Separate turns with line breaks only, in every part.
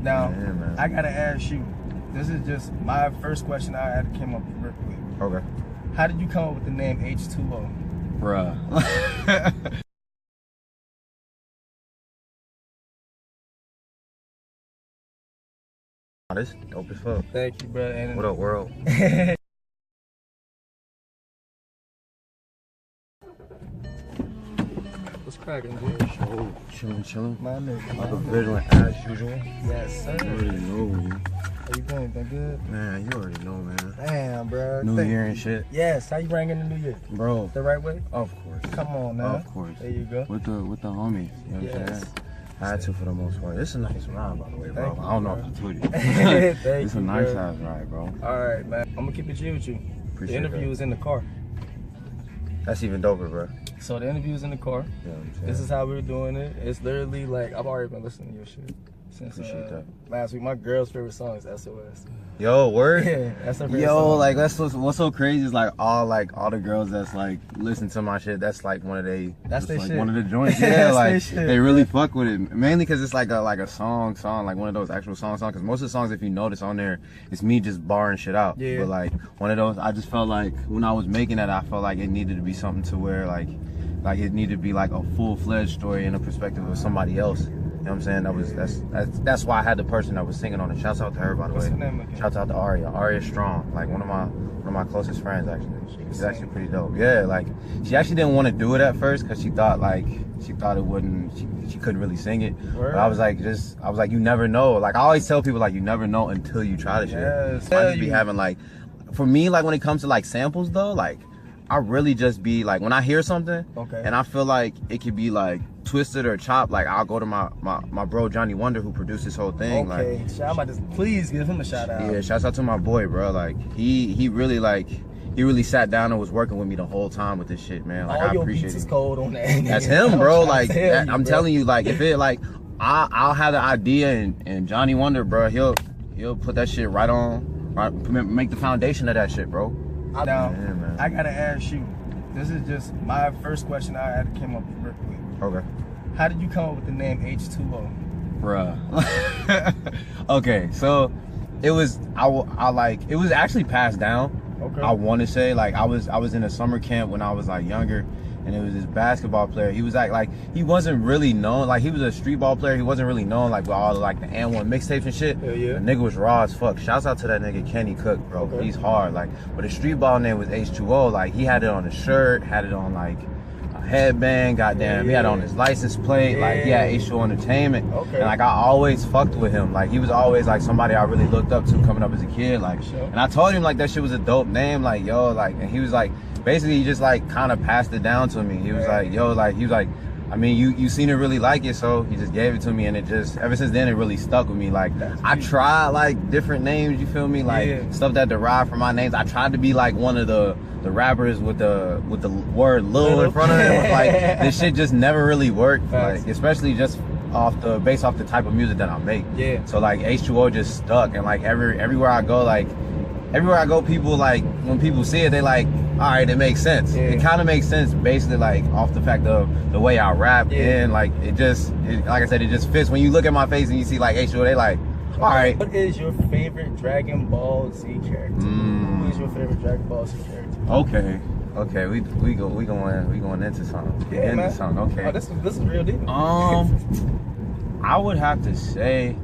Now,
yeah, man.
I gotta ask you. This is just my first question I had came up with.
Okay.
How did you come up with the name H2O?
Bruh. This dope as fuck.
Thank you, bro. And
What up, world?
what's cracking, dude?
Chillin'.
My nigga.
Like a vigilant as usual.
Yes, sir.
You already know, man.
How you doing? Been good?
Man, you already know, man.
Damn, bro.
New Year and shit.
Yes. How you bring in the New Year?
Bro.
The right way?
Of course.
Come on now.
Of course.
There you go.
With the homies. You know what I'm saying? I had to for the most part. This is a nice ride, by the way, bro.
Thank you,
I don't know
bro.
if I told you.
Thank
It's a
you,
nice
bro.
ass ride, bro.
All right, man. I'm gonna keep it chill with you.
Appreciate
The interview
that.
is in the car.
That's even doper, bro.
So the interview is in the car.
You know what I'm saying?
This is how we're doing it. It's literally like I've already been listening to your shit since
Appreciate that.
last week. My girl's favorite song is SOS.
Yo, word?
Yeah, that's her favorite
Yo,
song.
like that's what's so crazy is like all the girls that's like listen to my shit. That's like one of they.
That's their
like
shit.
one of the joints.
That's
Yeah,
their
like
shit,
they really fuck with it. Mainly because it's like a song, like one of those actual songs. Because most of the songs, if you notice on there, it's me just barring shit out.
Yeah.
But like one of those, I just felt like when I was making it, I felt like it needed to be something to where like it needed to be like a full-fledged story in the perspective of somebody else. You know what I'm saying? That's why I had the person that was singing on it. Shouts out to her, by the
What's
way.
her name again?
Shouts out to Aria. Aria Strong, like one of my closest friends actually. She's actually pretty dope. Yeah, like she actually didn't want to do it at first because she thought it wouldn't. She couldn't really sing it.
Word.
But I was like, you never know. Like I always tell people, like you never know until you try the shit.
Yes.
I just be having like, for me, like when it comes to like samples though, like I really just be like when I hear something,
Okay.
and I feel like it could be like twisted or chopped, like I'll go to my bro Johnny Wonder who produced this whole thing.
Okay.
Like,
I'm about to please give him a shout out.
yeah, shouts out to my boy, bro. Like he really sat down and was working with me the whole time with this shit, man. Like
All
I
your
appreciate
beats is
it.
cold on that.
That's him, bro. Like I'm
bro.
telling you, like if it like I'll have the idea and Johnny Wonder, bro, he'll put that shit right, make the foundation of that shit, bro.
Now,
Yeah, man.
I gotta ask you. This is just my first question I had came up with.
Okay.
How did you come up with the name H2O?
Bruh. Okay, so it was it was actually passed down.
Okay.
I want to say like I was in a summer camp when I was like younger, and it was this basketball player. He was like he wasn't really known, like he was a street ball player. He wasn't really known like with all like the N1 mixtapes and shit.
Hell yeah.
The nigga was raw as fuck. Shouts out to that nigga Kenny Cook, bro.
Okay.
He's hard. Like, but his street ball name was H2O. Like he had it on his shirt, had it on like a headband. Goddamn, he had it on his license plate. Like he had H2O Entertainment.
Okay.
And like I always fucked with him. Like he was always like somebody I really looked up to coming up as a kid. Like,
Sure.
and I told him like that shit was a dope name. Like yo, like, and he was like. Basically, he just like kind of passed it down to me. He was like, yo, like, he was like, I mean, you seem to really like it, so he just gave it to me, and it just, ever since then, it really stuck with me. Like, I tried like different names, you feel me? Like stuff that derive from my names. I tried to be like one of the rappers with the word Lil in front of it. Like, this shit just never really worked. Like, especially just based off the type of music that I make.
Yeah.
So like H2O just stuck, and like everywhere I go, people like when people see it, they like, all right, it makes sense.
Yeah.
It kind of makes sense, basically, like off the fact of the way I rap, and like like I said, it just fits. When you look at my face and you see like H2O, they like, all right.
What is your favorite Dragon Ball Z character? Who is your favorite Dragon Ball Z character?
Okay, we going into something.
Yeah,
into
man.
something. Okay.
Oh, this is real deal.
I would have to say,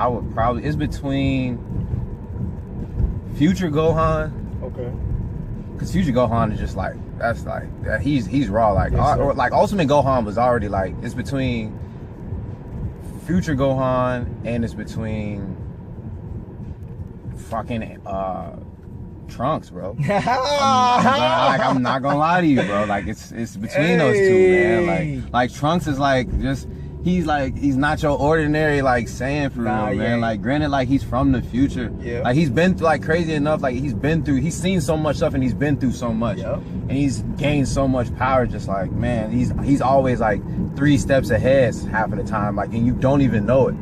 it's between Future Gohan.
Okay.
Cause Future Gohan is just like he's raw, like
Yes,
or like Ultimate Gohan was already like, it's between Future Gohan and it's between fucking Trunks, bro. I'm not gonna lie to you, bro. Like it's between those two, man. Like Trunks is like just. He's not your ordinary like Saiyan for real, man. Like granted, like he's from the future.
Yeah.
Like he's been like crazy enough. Like he's seen so much stuff and he's been through so much.
Yep.
and he's gained so much power. Just like, man, he's always like 3 steps ahead half of the time, like, and you don't even know it.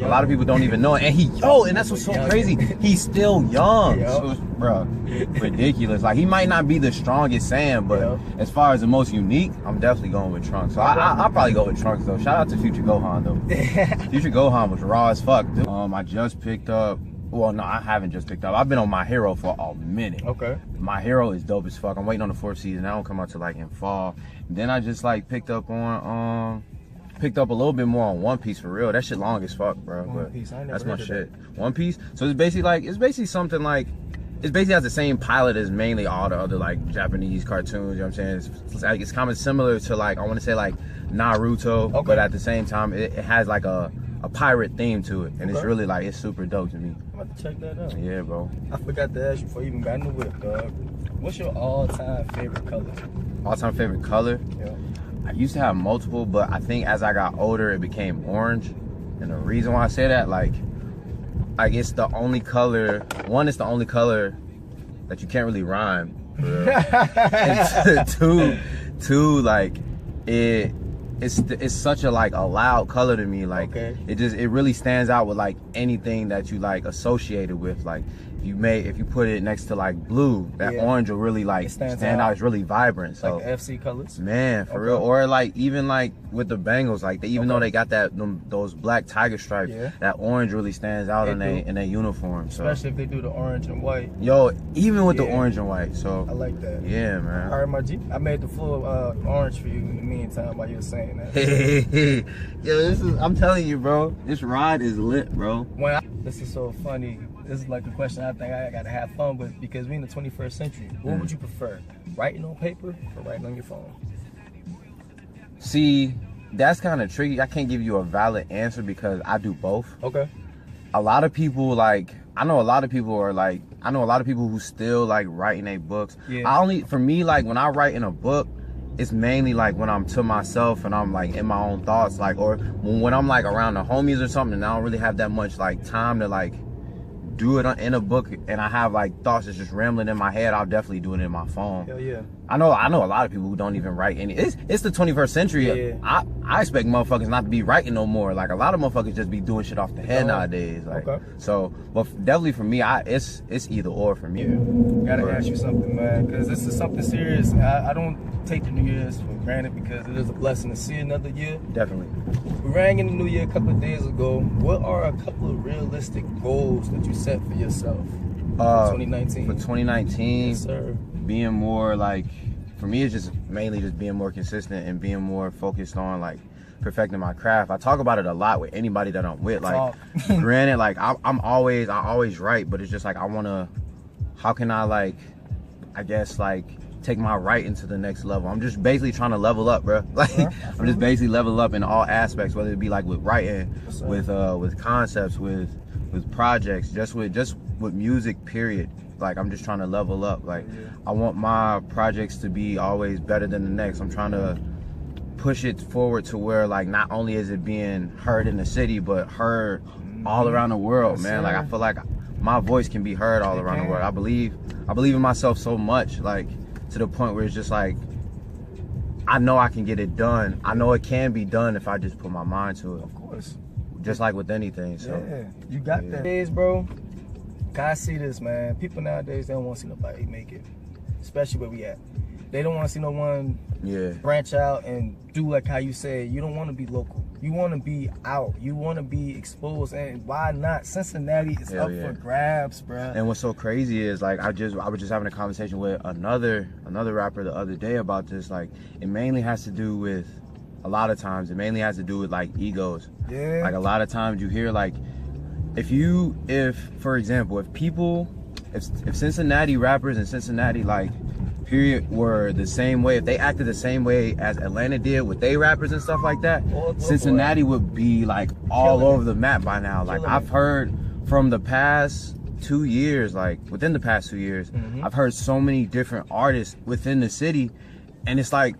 A lot of people don't even know it, and and that's what's so crazy. He's still young, so, bro, ridiculous. Like, he might not be the strongest Saiyan, but as far as the most unique, I'm definitely going with Trunks. So I'll probably go with Trunks though. Shout out to Future Gohan though. Future Gohan was raw as fuck, dude. I just picked up. Well, no, I haven't just picked up. I've been on My Hero for a minute. Okay. My Hero is dope as fuck. I'm waiting on the 4th season. That don't come out till like in fall. Then I just like picked up a little bit more on One Piece for real. That shit long as fuck, bro. One Piece. I never that's my shit. One Piece. So it's basically something like, it basically has the same pilot as mainly all the other like Japanese cartoons. You know what I'm saying? It's kind of similar to like, I want to say like Naruto, but at the same time it has like a pirate theme to it, and it's really like, it's super dope to me.
I'm about to check that out.
Yeah, bro.
I forgot to ask you before you even got in the whip, dog. What's your all-time favorite color?
All-time favorite color?
Yeah.
I used to have multiple, but I think as I got older, it became orange. And the reason why I say that, like it's the only color. One, it's the only color that you can't really rhyme. And two, like it's such a like a loud color to me. Like it really stands out with like anything that you like associated with. Like if you put it next to like blue, that orange will really like stand out. It's really vibrant. So
like FC colors,
man, for real. Or like even like with the Bengals, like even though they got those black tiger stripes, that orange really stands out in their uniform. So
especially if they do the orange and white.
Yo, even with the orange and white. So
I like that.
Yeah, man.
All right, my G, I made the floor orange for you in the meantime while you were saying that.
Yo, I'm telling you, bro, this ride is lit, bro.
This is so funny. This is like a question I think I gotta have fun with, because we in the 21st century. What would you prefer, writing on paper or writing on your phone?
See, that's kind of tricky. I can't give you a valid answer because I do both.
Okay.
A lot of people I know a lot of people who still like writing their books. Yeah. For me, like when I write in a book, it's mainly like when I'm to myself and I'm like in my own thoughts, like, or when I'm like around the homies or something, and I don't really have that much like time to like do it in a book, and I have like thoughts that's just rambling in my head, I'll definitely do it in my phone.
Hell yeah.
I know a lot of people who don't even write any. It's the 21st century. Yeah. I expect motherfuckers not to be writing no more. Like a lot of motherfuckers just be doing shit off the head nowadays. Like so, but definitely for me, it's either or for me.
Yeah. Gotta ask you something, man, because this is something serious. I don't take the New Year's for granted because it is a blessing to see another year.
Definitely.
We rang in the New Year a couple of days ago. What are a couple of realistic goals that you set for yourself for 2019?
For 2019,
yes, sir.
Being more like, for me, it's just mainly just being more consistent and being more focused on like perfecting my craft. I talk about it a lot with anybody that I'm with. Like, granted, like I always write, but it's just like how can I like, I guess like take my writing to the next level. I'm just basically trying to level up, bro. Like I'm just basically level up in all aspects, whether it be like with writing, with concepts, with projects, just with music, period. Like I'm just trying to level up. Like I want my projects to be always better than the next. I'm trying to push it forward to where like not only is it being heard in the city, but heard all around the world, man. Like I feel like my voice can be heard all around the world. I believe in myself so much, like to the point where it's just like I know I can get it done. I know it can be done if I just put my mind to it.
Of course.
Just like with anything. So
you got that. Days, bro. I see this, man. People nowadays, they don't want to see nobody make it, especially where we at. They don't want to see no one branch out and do like how you said. You don't want to be local. You want to be out. You want to be exposed. And why not? Cincinnati is up for grabs, bro.
And what's so crazy is like I was just having a conversation with another rapper the other day about this. Like it mainly has to do with a lot of times. It mainly has to do with like egos. Yeah. Like a lot of times you hear like if for example if Cincinnati rappers and Cincinnati like period were the same way, if they acted the same way as Atlanta did with their rappers and stuff like that, Cincinnati would be like all over the map by now. Like I've heard from the past 2 years, like within the past 2 years, I've heard so many different artists within the city, and it's like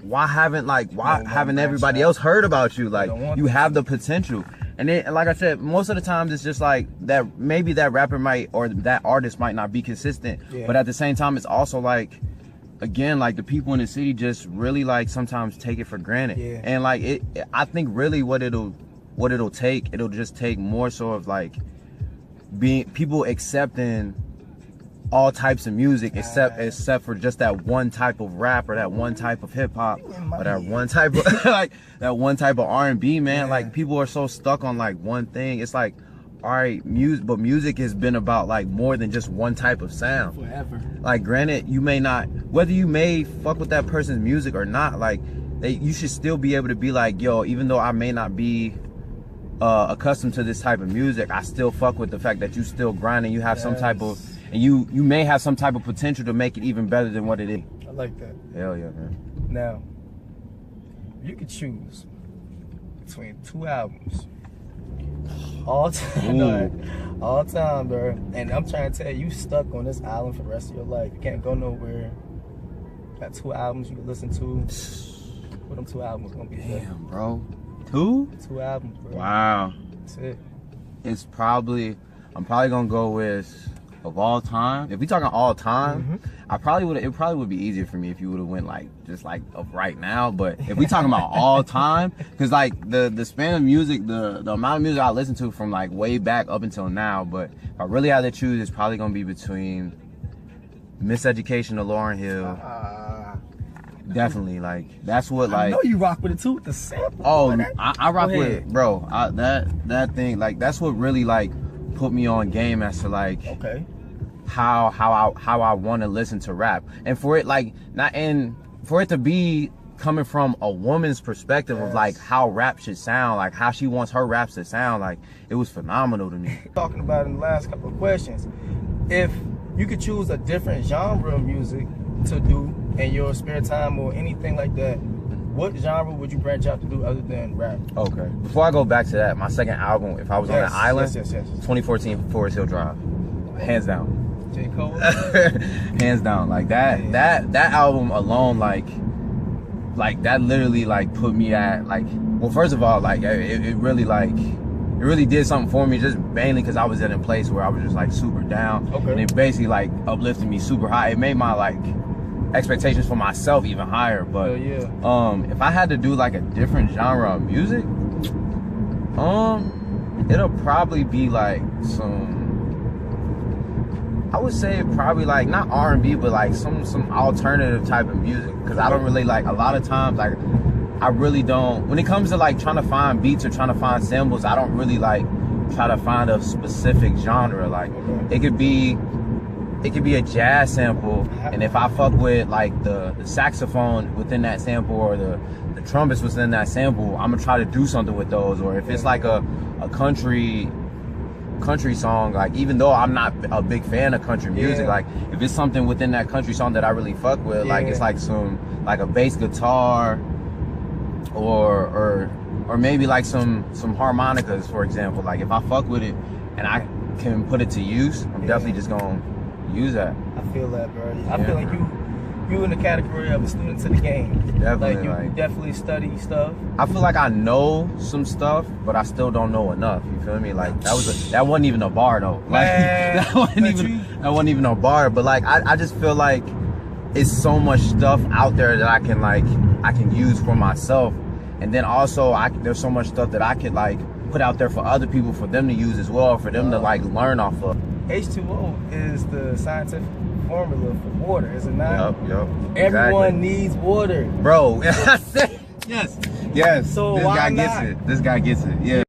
why haven't everybody else heard about you? Like you have the potential. And then, like I said, most of the times it's just like that. Maybe that rapper might or that artist might not be consistent, but at the same time, it's also like again, like the people in the city just really like sometimes take it for granted.
Yeah.
And like I think really what it'll take, it'll just take more so of like being people accepting all types of music except for just that one type of rap or that one type of hip hop or that one type of like that one type of R&B, man. Yeah. Like people are so stuck on like one thing. It's like, all right, music has been about like more than just one type of sound.
Forever.
Like granted, you may not, whether you may fuck with that person's music or not, like you should still be able to be like, yo, even though I may not be accustomed to this type of music, I still fuck with the fact that you still grinding. You have some type of, and you may have some type of potential to make it even better than what it is.
I like that.
Hell yeah, man.
Now, you could choose between 2 albums, all time, all time, bro. And I'm trying to tell you, stuck on this album for the rest of your life. You can't go nowhere. Got 2 albums you can listen to. What them 2 albums gonna be?
Damn, bro. 2
albums, bro.
Wow.
That's it.
I'm probably gonna go with, of all time, if we talking all time, it probably would be easier for me if you would have went like just like of right now. But if we talking about all time, because like the span of music, the amount of music I listen to from like way back up until now, but if I really had to choose, it's probably gonna be between Miseducation of Lauryn Hill. Definitely, like that's what like.
I know you rock with it too, with the sample.
Oh, I rock with it, bro. That thing, like that's what really like put me on game as to like how I want to listen to rap, and for it like for it to be coming from a woman's perspective of like how rap should sound, like how she wants her raps to sound, like it was phenomenal to me.
Talking about in the last couple of questions, if you could choose a different genre of music to do in your spare time or anything like that, what genre would you branch out to do other than rap? Okay.
Before I go back to that, my second album, if I was on an island, 2014 Forest Hill Drive, hands down.
J. Cole.
Hands down, like that album alone, like that literally like put me at like, well, first of all, like it really did something for me, just mainly because I was in a place where I was just like super down, and it basically like uplifted me super high. It made my like expectations for myself even higher. But if I had to do like a different genre of music, it'll probably be like I would say probably like not R&B, but like some alternative type of music, because I don't really like, a lot of times like I really don't, when it comes to like trying to find beats or trying to find samples, I don't really like try to find a specific genre. Like it could be a jazz sample, and if I fuck with like the saxophone within that sample or the trumpets within that sample, I'm gonna try to do something with those. Or if it's like a country song, like even though I'm not a big fan of country music, like if it's something within that country song that I really fuck with, like it's like a bass guitar or maybe like some harmonicas, for example. Like if I fuck with it and I can put it to use, I'm definitely just gonna use that.
I feel that, bro. I feel like you in the category of a student to the game.
Definitely,
like you definitely study stuff.
I feel like I know some stuff, but I still don't know enough. You feel me? Like that wasn't even a bar though. Like that wasn't even a bar. But like I just feel like it's so much stuff out there that I can use for myself, and then also there's so much stuff that I could like put out there for other people, for them to use as well, for them to like learn off of.
H2O is the scientific formula for water, is it not?
Yep.
Everyone needs water,
bro. Yes. So
this
guy gets it. Yeah.